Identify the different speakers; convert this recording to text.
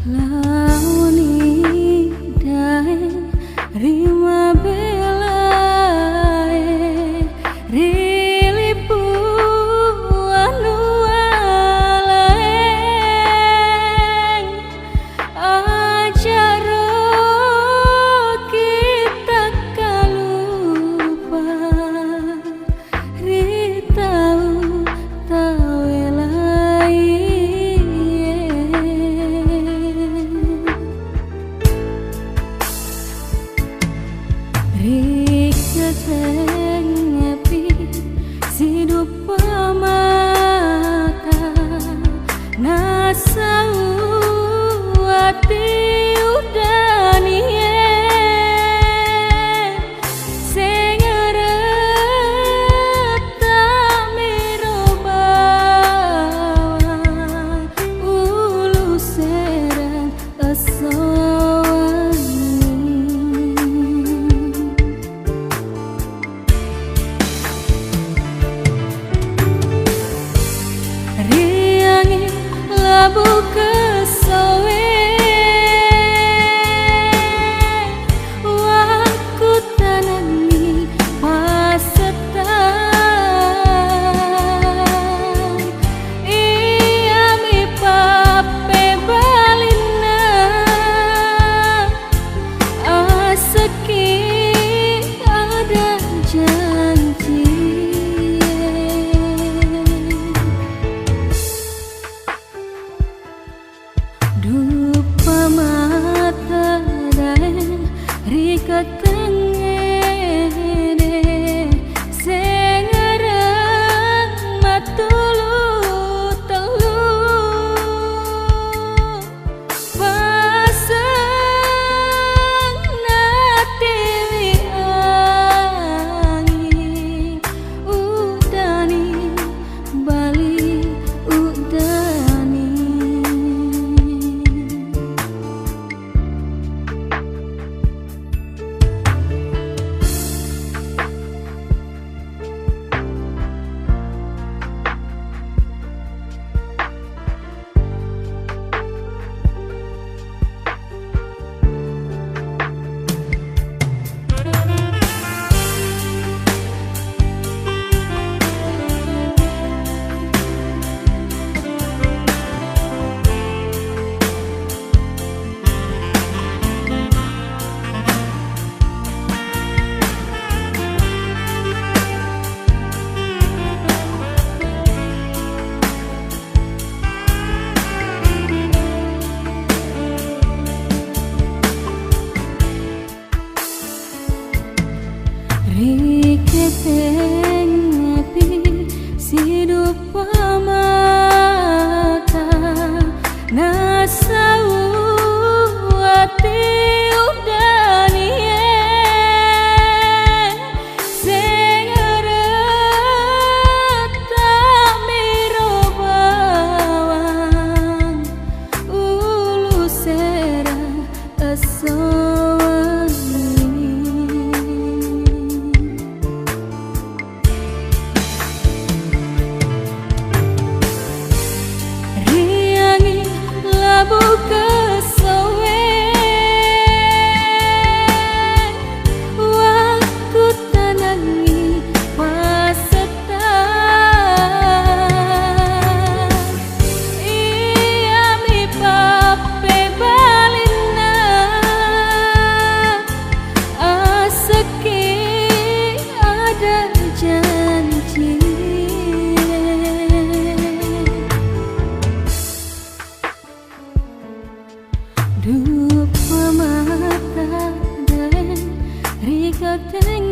Speaker 1: Launi dae rima belae rilipu anu alae ajaro kita kalupa ritau tawelai Riketeng ngepi sidup pamata nasau ati udanie sengeret tamirobawa ulu serang labu kesowe waku tanami pasetan iya mi pape balina aseki ada janji dupa mata dae riketeng ngene sengereng matulu telu pasang natiwi angin udani bali udani Riketeng ngepi sidup pamata nasau ati udanie sengeret tamirobawan ulu serang labu kesowe waku tanangi pasetan iya mi pape balina aseki ada janji dupa mata dan riketeng